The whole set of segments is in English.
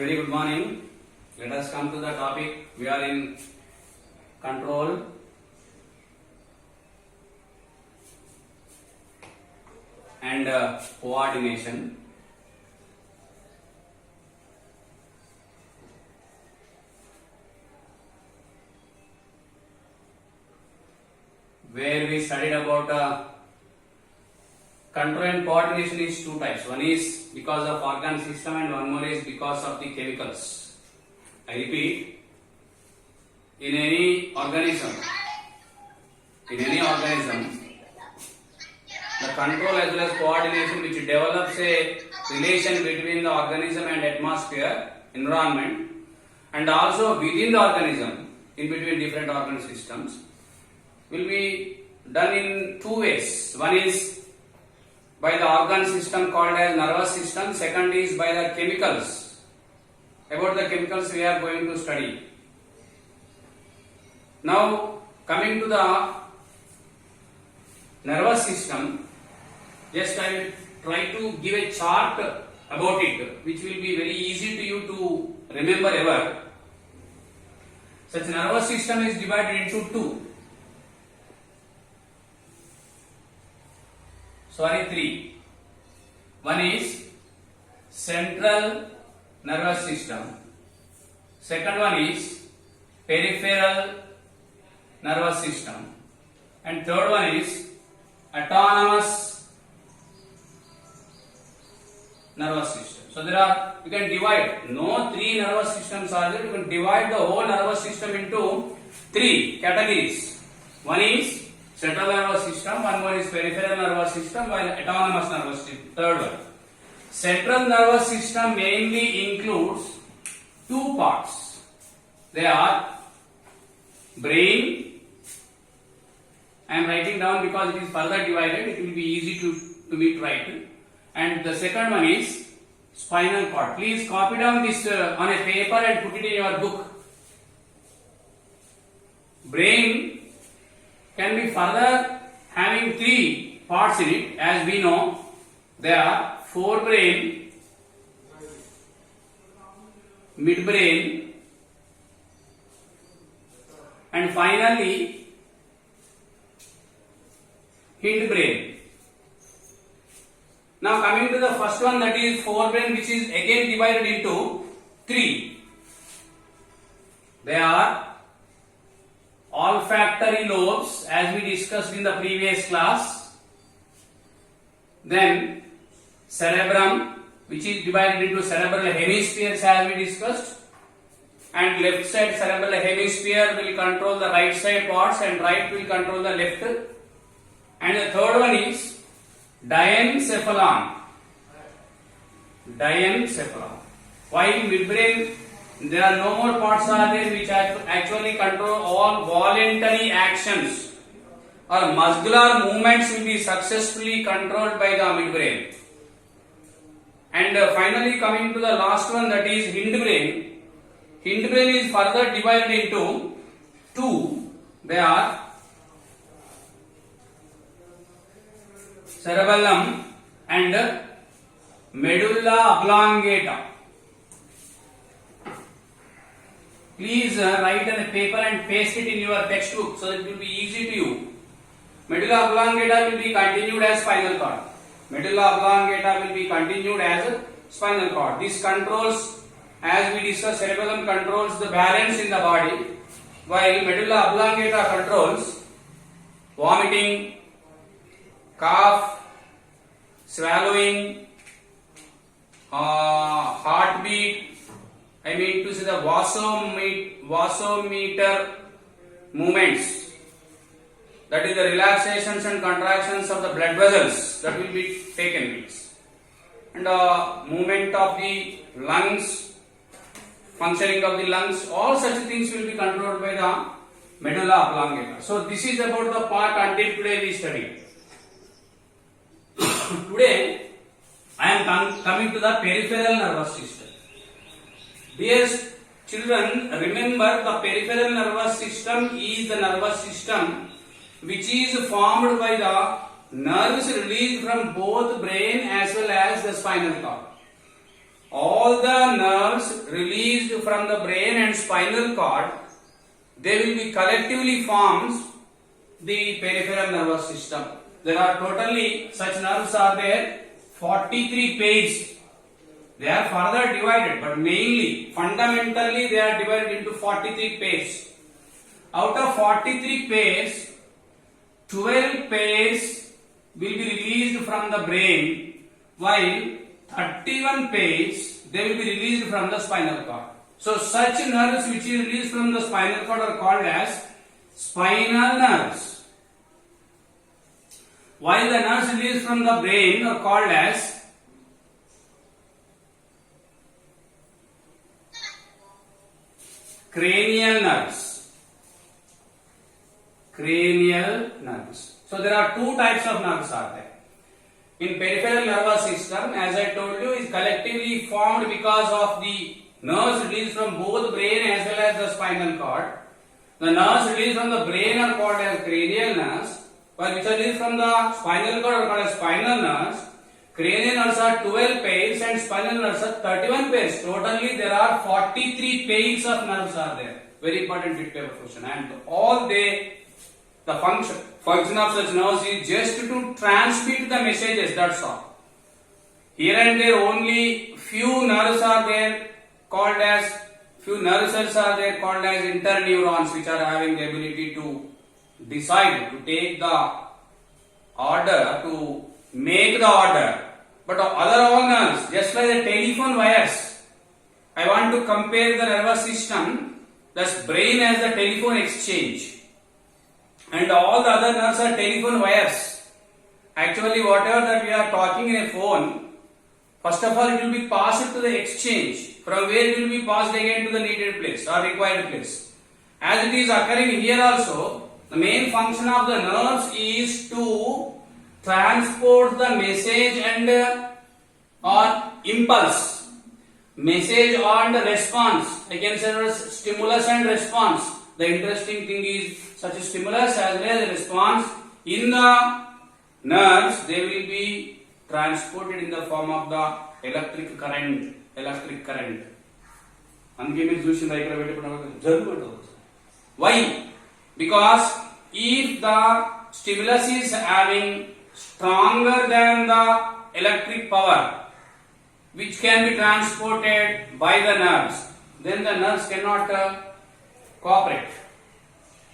Very good morning. Let us come to the topic. We are in control and coordination. Where we studied about control and coordination is two types. One is because of organ system and one more is because of the chemicals. I repeat, in any organism, the control as well as coordination which develops a relation between the organism and atmosphere, environment, and also within the organism, in between different organ systems, will be done in two ways. One is by the organ system called as nervous system. Second is by the chemicals. About the chemicals we are going to study. Now coming to the nervous system, just I will try to give a chart about it which will be very easy to you to remember ever. Such nervous system is divided into three. One is central nervous system. Second one is peripheral nervous system. And third one is autonomous nervous system. So there are, you can divide, no three nervous systems are there, you can divide the whole nervous system into three categories. One is central nervous system, one more is peripheral nervous system, while autonomous nervous system, third one. Central nervous system mainly includes two parts. They are brain. I am writing down because it is further divided, it will be easy to me to write. And the second one is spinal cord. Please copy down this on a paper and put it in your book. Brain can be further having three parts in it. As we know, there are forebrain, midbrain, and finally hindbrain. Now coming to the first one, that is forebrain, which is again divided into three. They are olfactory lobes, as we discussed in the previous class. Then cerebrum, which is divided into cerebral hemispheres, as we discussed. And left side cerebral hemisphere will control the right side parts and right will control the left. And the third one is diencephalon. While midbrain, there are no more parts are there which actually control all voluntary actions or muscular movements will be successfully controlled by the midbrain. And finally coming to the last one, that is hindbrain. Hindbrain is further divided into two. They are cerebellum and medulla oblongata. Please write on a paper and paste it in your textbook so it will be easy to you. Medulla oblongata will be continued as spinal cord. This controls, as we discussed, cerebellum controls the balance in the body, while medulla oblongata controls vomiting, cough, swallowing, heartbeat, I mean to say the vasometer movements, that is the relaxations and contractions of the blood vessels that will be taken, and movement of the lungs, functioning of the lungs, all such things will be controlled by the medulla oblongata. So this is about the part until today we studied. Today I am coming to the peripheral nervous system. Dear children, remember the peripheral nervous system is the nervous system which is formed by the nerves released from both brain as well as the spinal cord. All the nerves released from the brain and spinal cord, they will be collectively forms the peripheral nervous system. There are totally such nerves are there 43 pairs. They are further divided, but mainly fundamentally they are divided into 43 pairs. Out of 43 pairs, 12 pairs will be released from the brain, while 31 pairs they will be released from the spinal cord. So such nerves which is released from the spinal cord are called as spinal nerves, while the nerves released from the brain are called as cranial nerves. Cranial nerves. So there are two types of nerves are there. In peripheral nervous system, as I told you, is collectively formed because of the nerves released from both brain as well as the spinal cord. The nerves released from the brain are called as cranial nerves, while which are released from the spinal cord are called as spinal nerves. Cranial nerves are 12 pairs and spinal nerves are 31 pairs. Totally there are 43 pairs of nerves are there. Very important bit paper question. And all they, the function of such nerves is just to transmit the messages, that's all. Here and there only few nerves are there called as, few nerve cells are there called as interneurons, which are having the ability to decide, to take the order, to make the order. But other all nerves, just like the telephone wires, I want to compare the nervous system, thus brain as the telephone exchange, and all the other nerves are telephone wires. Actually, whatever that we are talking in a phone, first of all it will be passed to the exchange, from where it will be passed again to the needed place or required place. As it is occurring here also, the main function of the nerves is to transport the message and or impulse, message and response. I can say as stimulus and response. The interesting thing is such a stimulus as well as a response in the nerves, they will be transported in the form of the electric current. Electric current. Why? Because if the stimulus is having stronger than the electric power which can be transported by the nerves, then the nerves cannot cooperate.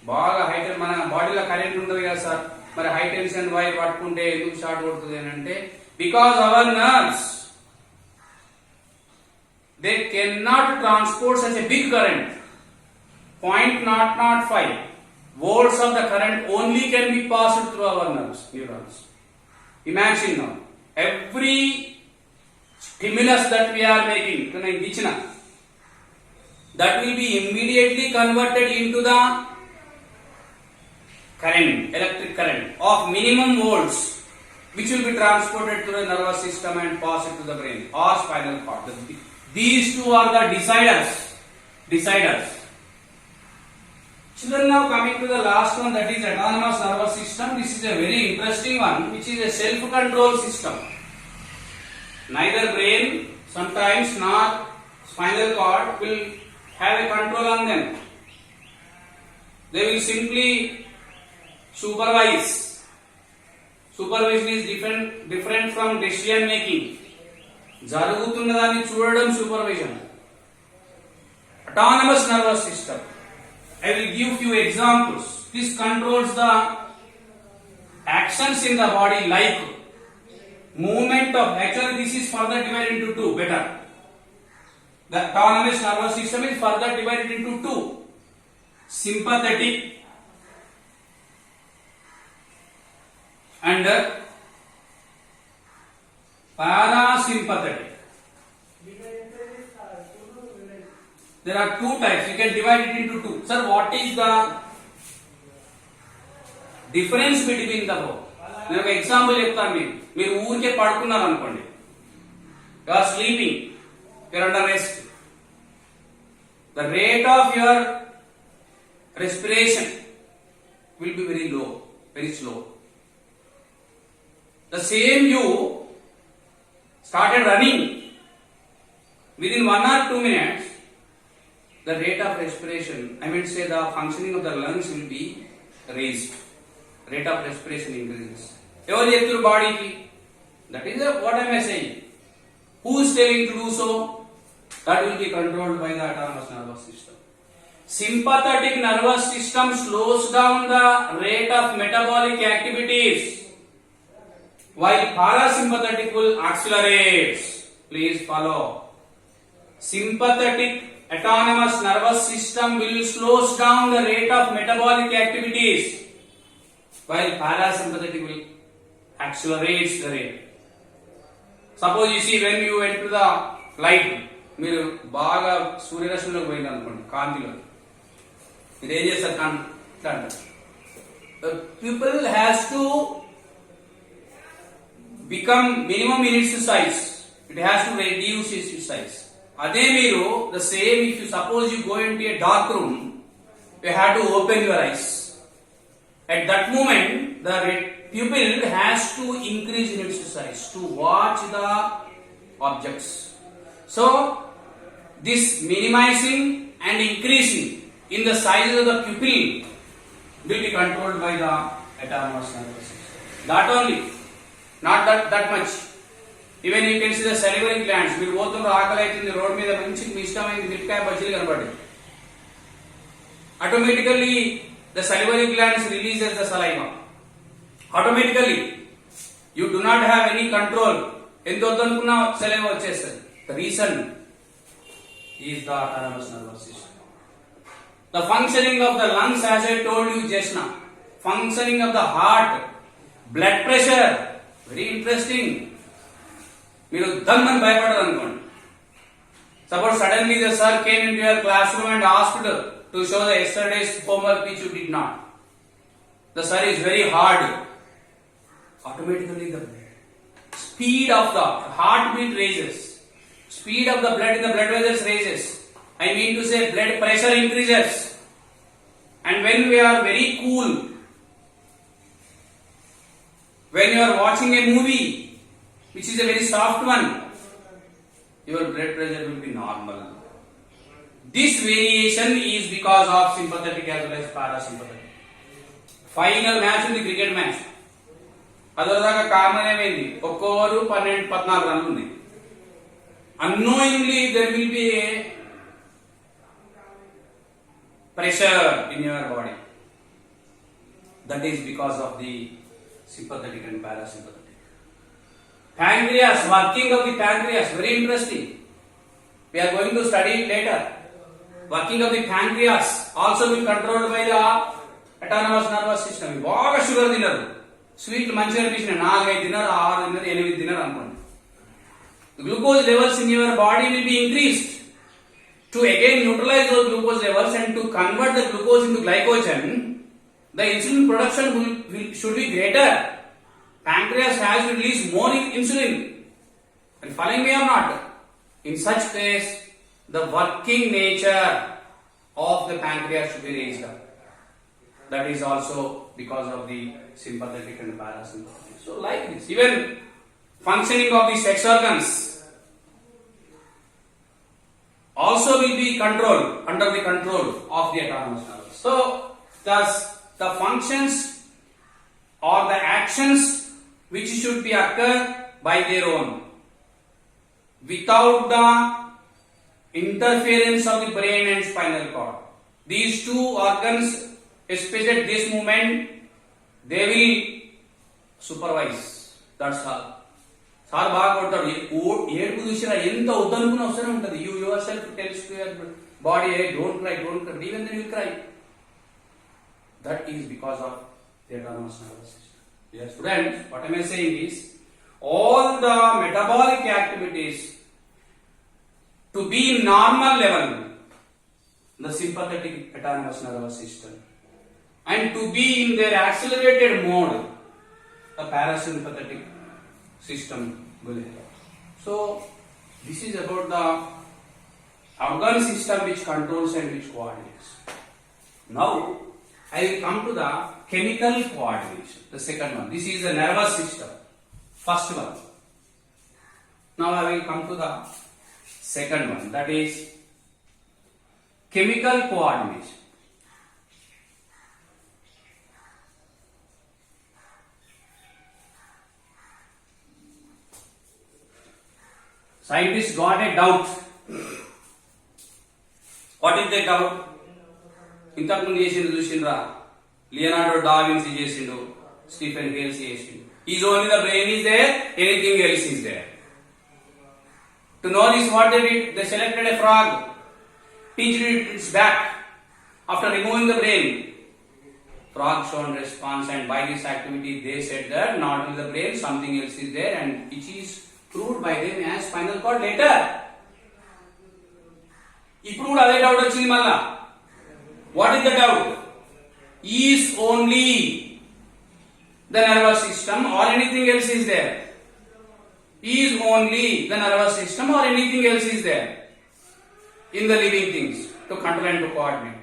బాగా high tension మన బాడీలో current ఉంటుంది కదా sir, మరి high tension wire పట్టుకుంటే ఎందుకు short కొడుతుంది అని అంటే, because our nerves they can not transport such a big current. 0.005 volts of the current only can be passed through our nerves, neurons. Imagine now, every stimulus that we are making, that will be immediately converted into the current, electric current of minimum volts, which will be transported to the nervous system and passed to the brain or spinal cord. These two are the deciders. Children, now coming to the last one, that is autonomous nervous system. This is a very interesting one, which is a self-control system. Neither brain, sometimes not spinal cord will have a control on them. They will simply supervise. Supervision is different from decision making. జరుగుతున్నదాన్ని చూడడం supervision. Autonomous nervous system. I will give few examples. This controls the actions in the body like movement of, actually this is further divided into two, better. The autonomous nervous system is further divided into two. Sympathetic and parasympathetic. There are two types. You can divide it into two. Sir, what is the difference between the both? నేను ఒక example చెప్తాను. మీరు ఊరికే పడుకున్నారు అనుకోండి, you are sleeping, you are under rest. The rate of your respiration will be very low, very slow. The same you started running, within 1 or 2 minutes the rate of respiration, I mean to say the functioning of the lungs will be raised. Rate of respiration increases. Every active body, that is what am I saying? Who is telling to do so? That will be controlled by the autonomous nervous system. Sympathetic nervous system slows down the rate of metabolic activities, while parasympathetic will accelerate. Please follow. Sympathetic autonomous nervous system will slows down the rate of metabolic activities, while parasympathetic will accelerate the rate. Suppose you see when you went to the light, మీరు బాగా సూర్యరశ్మిలోకి పోయింది అనుకోండి, కాంతిలో మీరు ఏం చేస్తారు? People has to become minimum in it's size, it has to reduce it's size. అదే మీరు the same if you suppose you go in to A dark room, you have to open your eyes. At that moment, the pupil has to increase in its size to watch the objects. So, this minimizing and increasing in the size of the pupil will be controlled by the autonomous nervous system. Not only, not that much. Even you can see the salivary glands. మీరు పోతున్న ఆకలి అవుతుంది, road మీద మంచి మీ ఇష్టమైంది మిరపకాయ బజ్జీలు కనబడి, automatically the salivary glands releases the saliva. Automatically, you do not have any control. ఎంత వద్దనుకున్నా saliva వచ్చేస్తుంది. The reason is the autonomous nervous system. The functioning of the lungs, as I told you just now, functioning of the heart, blood pressure, very interesting. మీరు దమ్మని భయపడరు అనుకోండి. Suppose suddenly the sir came into your classroom and asked to show the yesterday's homework which you did not. The sir is very hard. Automatically the speed of the heartbeat raises. Speed of the blood in the blood vessels raises. I mean to say blood pressure increases. And when we are very cool, when you are watching a movie which is a very soft one, your blood pressure will be normal. This variation is because of sympathetic as well as parasympathetic. Final match ఉంది, cricket match. అదోదాకా common ఏమైంది, ఒక్కోరు 12-14 రన్లు ఉన్నాయి. Unknowingly there will be a pressure in your body. That is because of the sympathetic and parasympathetic. Pancreas, working of the pancreas, very interesting. We are going to study it later. Working of the pancreas also will controlled by the autonomous nervous system. బాగా sugar తినరు, స్వీట్లు మంచిగా అనిపించినాయి, 4-5 తినరు, 6 తినరు, 8 తినరు అనుకోండి. Glucose levels in your body will be increased. To again neutralize those glucose levels and to convert the glucose into glycogen, the insulin production should be greater. Pancreas has to release more insulin. And following me or not? In such case, the working nature of the pancreas should be raised up. That is also because of the sympathetic and parasympathetic. So like this, even functioning of the sex organs also will be controlled under the control of the autonomous nervous. So thus the functions or the actions which should be occur by their own without the interference of the brain and spinal cord. These two organs, especially at this moment, they will supervise. That's all. Sir బాగా కొడతాడు, ఏడుపు చూసినా ఎంత వద్దనుకుని వస్తూనే ఉంటుంది. You yourself tells to your body, don't cry, don't cry, even then you cry. That is because of the autonomous nervous system. Yes, students, what am I saying is, all the metabolic activities to be in normal level, the sympathetic autonomous nervous system, and to be in their accelerated mode, the parasympathetic system will help. So, this is about the organ system which controls and which coordinates. Now, I will come to the chemical coordination, the second one. This is the nervous system, first one. Now I will come to the second one, that is chemical coordination. Scientists got a doubt. What is the doubt? ఇంతకు ముందు చేసిండు చూసిండ్రా, Leonardo డా విన్సీ చేసిండు, Stephen Hales చేసిండు. Is only the brain is there, anything else is there. To know this, what they did? They selected a frog, pinched it its back. After removing the brain, frog shown response, and by this activity they said that not only the brain, something else is there, and which is proved by them as spinal cord later. He proved other doubt వచ్చింది మళ్ళా. What is the doubt? Is only the nervous system or anything else is there? Is only the nervous system or anything else is there in the living things to control and to coordinate?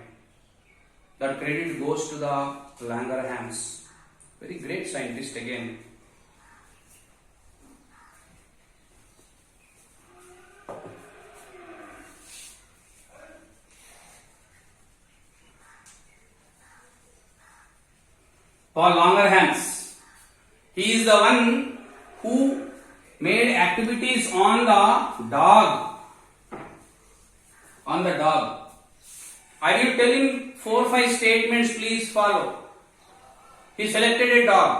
That credit goes to the Langerhans. Very great scientist again. Paul Langerhans. He is the one who made activities on the dog. On the dog. I will tell him 4-5 statements, please follow. He selected a dog,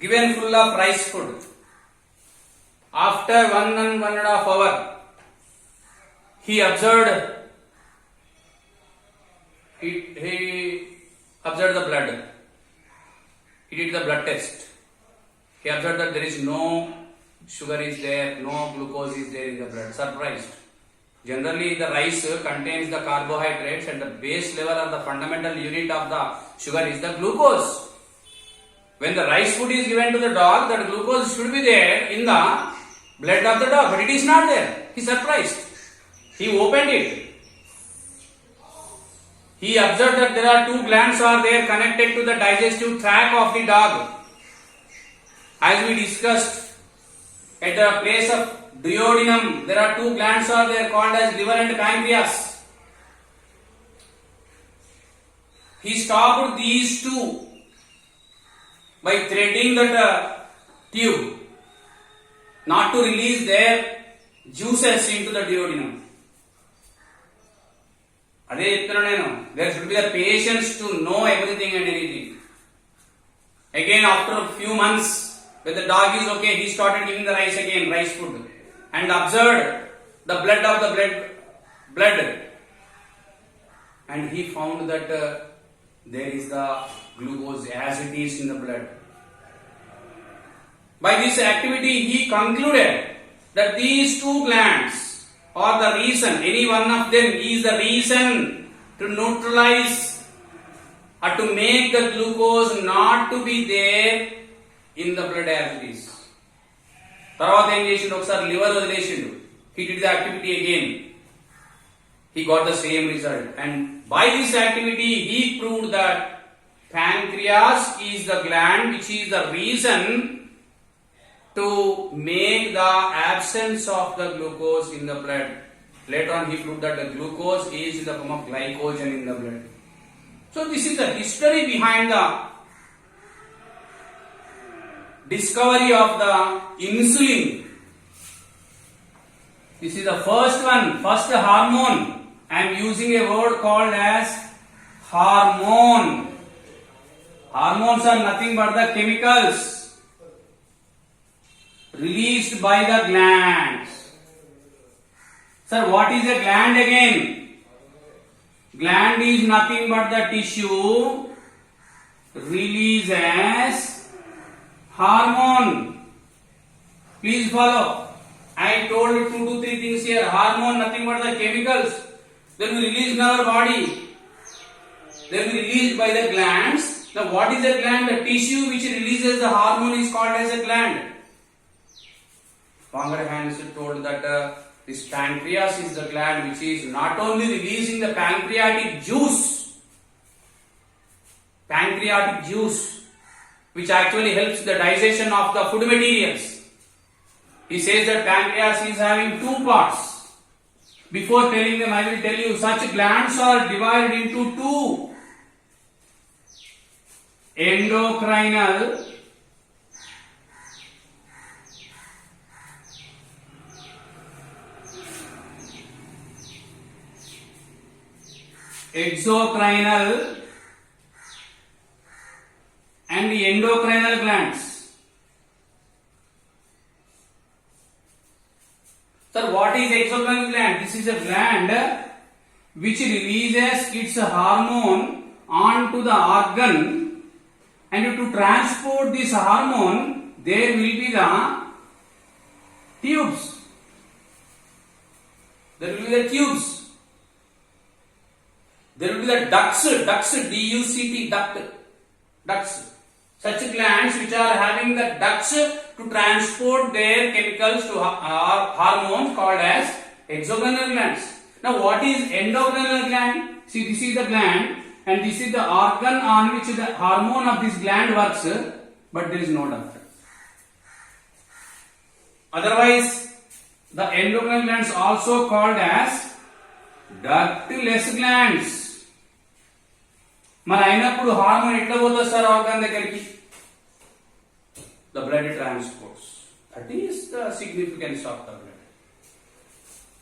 given full of rice food. After 1.5 hours, he observed the blood. He did the blood test. He observed that there is no sugar is there, no glucose is there in the blood. Surprised. Generally, the rice contains the carbohydrates, and the base level or the fundamental unit of the sugar is the glucose. When the rice food is given to the dog, that glucose should be there in the blood of the dog, but it is not there. He is surprised. He opened it. He observed that there are 2 glands are there connected to the digestive tract of the dog. As we discussed, at the place of duodenum, there are 2 glands are there called as liver and pancreas. He stopped these 2 by threading that tube, not to release their juices into the duodenum. అదే చెప్తున్నా నేను. There should be the patience to know everything and anything. Again, after a few months, when the dog is okay, he started giving the rice again, rice food, and observed the blood of the blood, and he found that there is the glucose as it is in the blood. By this activity, he concluded that these 2 glands or the reason, any one of them is the reason to neutralize or to make the glucose not to be there in the blood as it is. తర్వాత ఏం చేసిండు, ఒకసారి liver వదిలేసిండు. He did the activity again. He got the same result, and by this activity he proved that pancreas is the gland which is the reason to make the absence of the glucose in the blood. Later on he proved that the glucose is in the form of glycogen in the blood. So this is the history behind the discovery of the insulin. This is the first one, first hormone. I am using a word called as hormone. Hormones are nothing but the chemicals released by the glands. Sir, what is a gland again? Gland is nothing but the tissue releases hormone. Please follow. I told 2 to 3 things here. Hormone, nothing but the chemicals. They will release in our body. They will be released by the glands. Now, what is a gland? The tissue which releases the hormone is called as a gland. Langerhans told that this pancreas is the gland which is not only releasing the pancreatic juice, which actually helps the digestion of the food materials. He says that pancreas is having 2 parts. Before telling them, I will tell you such glands are divided into two: endocrinal exocrinal and the endocrinal glands. Sir, what is exocrinal gland? This is a gland which releases its hormone onto the organ, and to transport this hormone there will be the tubes. There will be the tubes. There will be the ducts, D-U-C-T, ducts. Such glands which are having the ducts to transport their chemicals to hormones called as exocrinal glands. Now what is endocrinal gland? See, this is the gland and this is the organ on which the hormone of this gland works, but there is no duct. Otherwise, the endocrine glands also called as ductless glands. మరి అయినప్పుడు hormone ఎట్లా పోతుంది sir organ దగ్గరికి? The blood transports. That is the significance of the blood.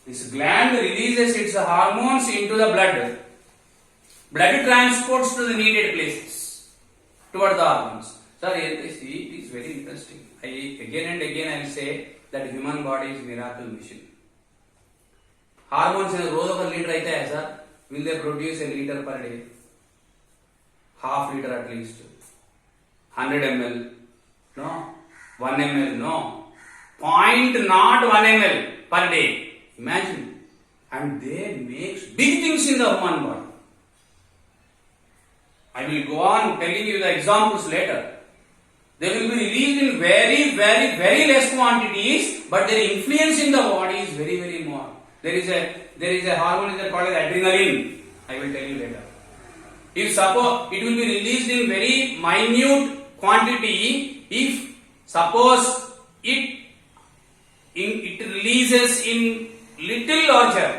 This gland releases its hormones into the blood. Blood transports to the needed places toward the organs. Sir, it is very interesting. Again and again I will say that human body is miracle machine. Hormones రోజు ఒక litre అయితే sir, will they produce a liter per day? Half liter at least. 100 ml? No. 1 ml? No. Point not 1 ml per day. Imagine. And they make big things in the human body. I will go on telling you the examples later. They will be released in very, very, very less quantities, but their influence in the body is very, very more. There is a hormone that is called as adrenaline. I will tell you later. If suppose it will be released in very minute quantity, if suppose it releases in little larger,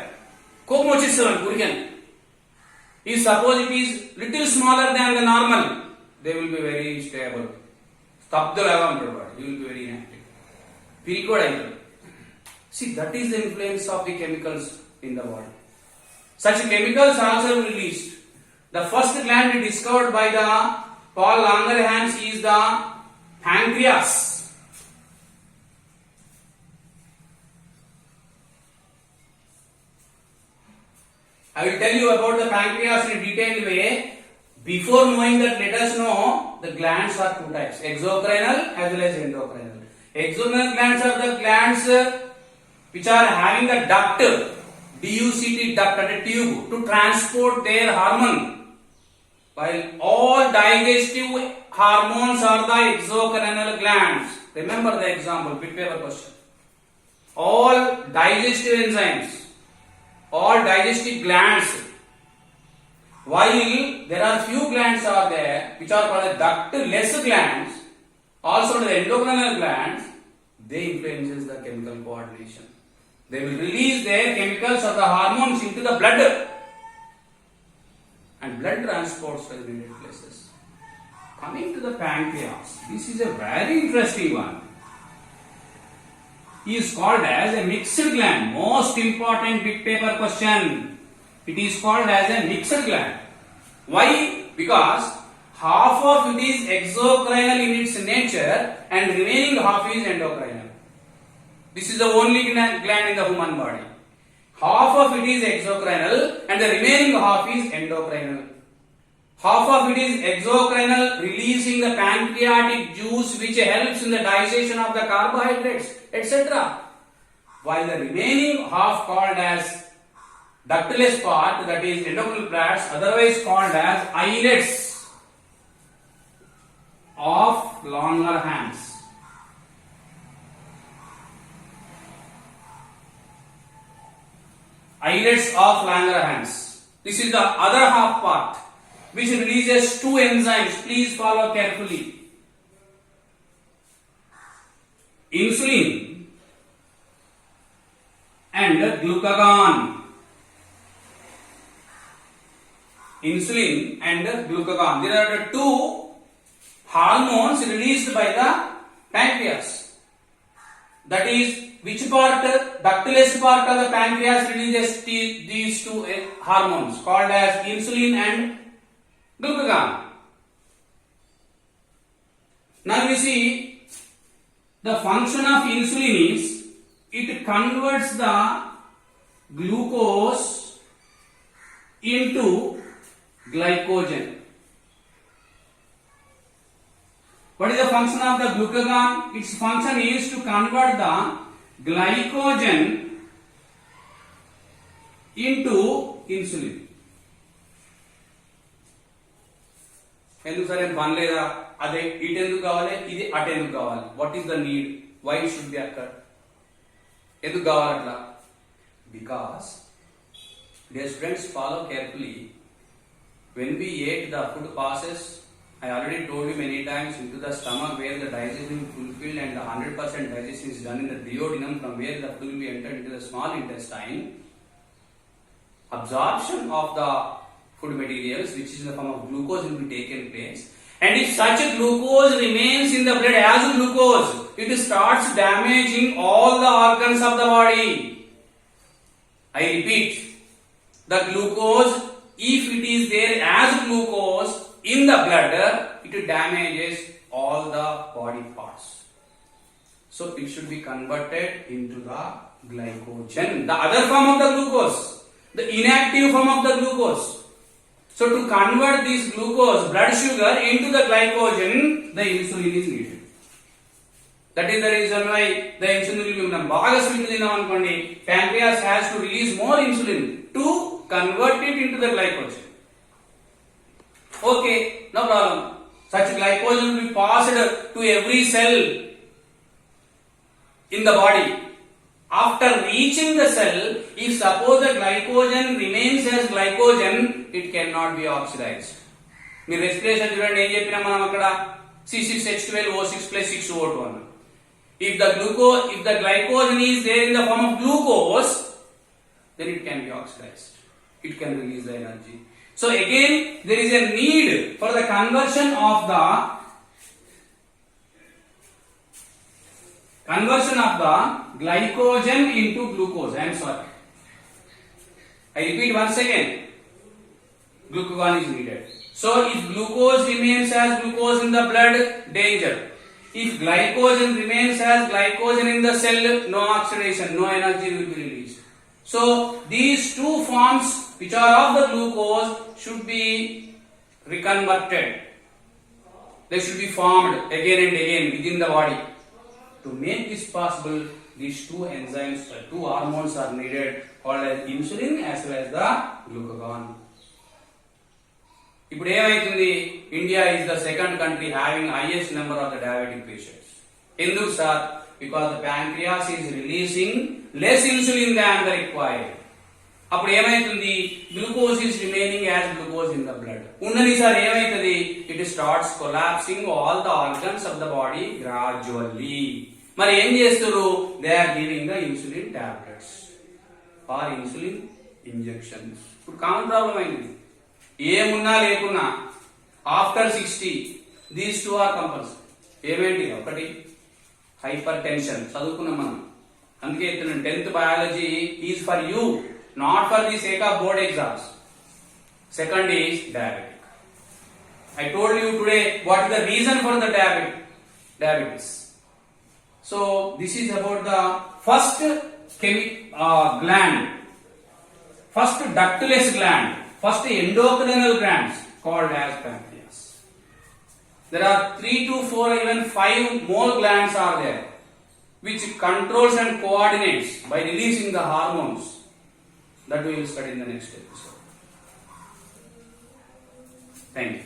if suppose it is little smaller than the normal, they will be very stable. You will be very inactive. See, that is the influence of the chemicals in the body. Such chemicals are also released. The first gland discovered by the Paul Langerhans is the pancreas. I will tell you about the pancreas in a detailed way. Before knowing that, let us know the glands are two types: exocrinal as well as endocrinal. Exocrinal glands are the glands which are having a duct, DUCT duct, and a tube to transport their hormone. While all digestive hormones are the exocrinal glands. Remember the example, bit paper question. All digestive enzymes, all digestive glands, while there are few glands are there which are called ductless glands, also the endocrinal glands, they influences the chemical coordination. They will release their chemicals of the hormones into the blood, and blood transports to the needed places. Coming to the pancreas, this is a very interesting one. It is called as a mixed gland. Most important big paper question. It is called as a mixed gland. Why? Because half of it is exocrinal in its nature and remaining half is endocrinal. This is the only gland in the human body. Half of it is exocrinal and the remaining half is endocrinal. Half of it is exocrinal, releasing the pancreatic juice which helps in the digestion of the carbohydrates, etc. While the remaining half called as ductless part, that is endocrinal parts, otherwise called as islets of Langerhans. Islets of Langerhans. This is the other half part which releases two enzymes. Please follow carefully. Insulin and glucagon. insulin and glucagon. There are the two hormones released by the pancreas. That is, which part, ductless part of the pancreas releases these two hormones called as insulin and glucagon. Now we see the function of insulin is it converts the glucose into glycogen. What is the function of the glucagon? Its function is to convert the glycogen into insulin. ఎందుకు sir ఏం పని లేదా? అదే ఇటు ఎందుకు కావాలి, ఇది అటు ఎందుకు కావాలి? What is the need? Why should be అక్కర్? ఎందుకు కావాలి అట్లా? Because dear students, follow carefully. When we ate, the food passes, I already told you many times, into the stomach where the digestion is fulfilled and the 100% digestion is done in the duodenum, from where the food will be entered into the small intestine. Absorption of the food materials, which is in the form of glucose, will be taken place. And if such a glucose remains in the blood as glucose, it starts damaging all the organs of the body. I repeat, the glucose, if it is there as glucose in the blood, it damages all the body parts. So it should be converted into the glycogen, the other form of the glucose, the inactive form of the glucose. So to convert this glucose, blood sugar, into the glycogen, the insulin is needed. That is the reason why the insulin will be baga sweet tinam anukondi, pancreas has to release more insulin to convert it into the glycogen. Okay, no problem. Such glycogen will be passed to every cell in the body. After reaching the cell, if suppose the glycogen remains as glycogen, it cannot be oxidized. Me respiration చూడండి, ఏం చెప్పినా మనం అక్కడ C6H12O6 plus 6O2 అన్నాం. If the glycogen is there in the form of glucose, then it can be oxidized. It can release the energy. So again, there is a need for the conversion of the glycogen into glucose. I am sorry. I repeat once again. Glucagon is needed. So if glucose remains as glucose in the blood, danger. If glycogen remains as glycogen in the cell, no oxidation, no energy will be released. So these two forms which are of the glucose should be reconverted. They should be formed again and again within the body. To make this possible, these two enzymes, two hormones are needed, called as insulin as well as the glucagon. ఇప్పుడు ఏమైతుంది, India is the second country having highest number of the diabetic patients. ఎందుకు sir? Because the pancreas is releasing less insulin than the required. అప్పుడు ఏమైతుంది, glucose is remaining as glucose in the blood. ఉన్నది sir ఏమైతుంది, it starts collapsing all the organs of the body gradually. మరి ఏం చేస్తారు, they are giving the insulin tablets or insulin injections. ఇప్పుడు common problem అయింది, ఏమున్నా లేకున్నా after 60 these two are compulsory. ఏమేంటి, ఒకటి హైపర్ టెన్షన్, చదువుకున్నాం మనం, అందుకే 10th biology is for you, not for the sake of board exams. Second is diabetic. I told you today what is the reason for the diabetes. So this is about the first gland, first ductless gland, first endocrinal glands called as pancreas. There are 3 to 4, even 5 more glands are there, which controls and coordinates by releasing the hormones. That we will study in the next episode. Thank you.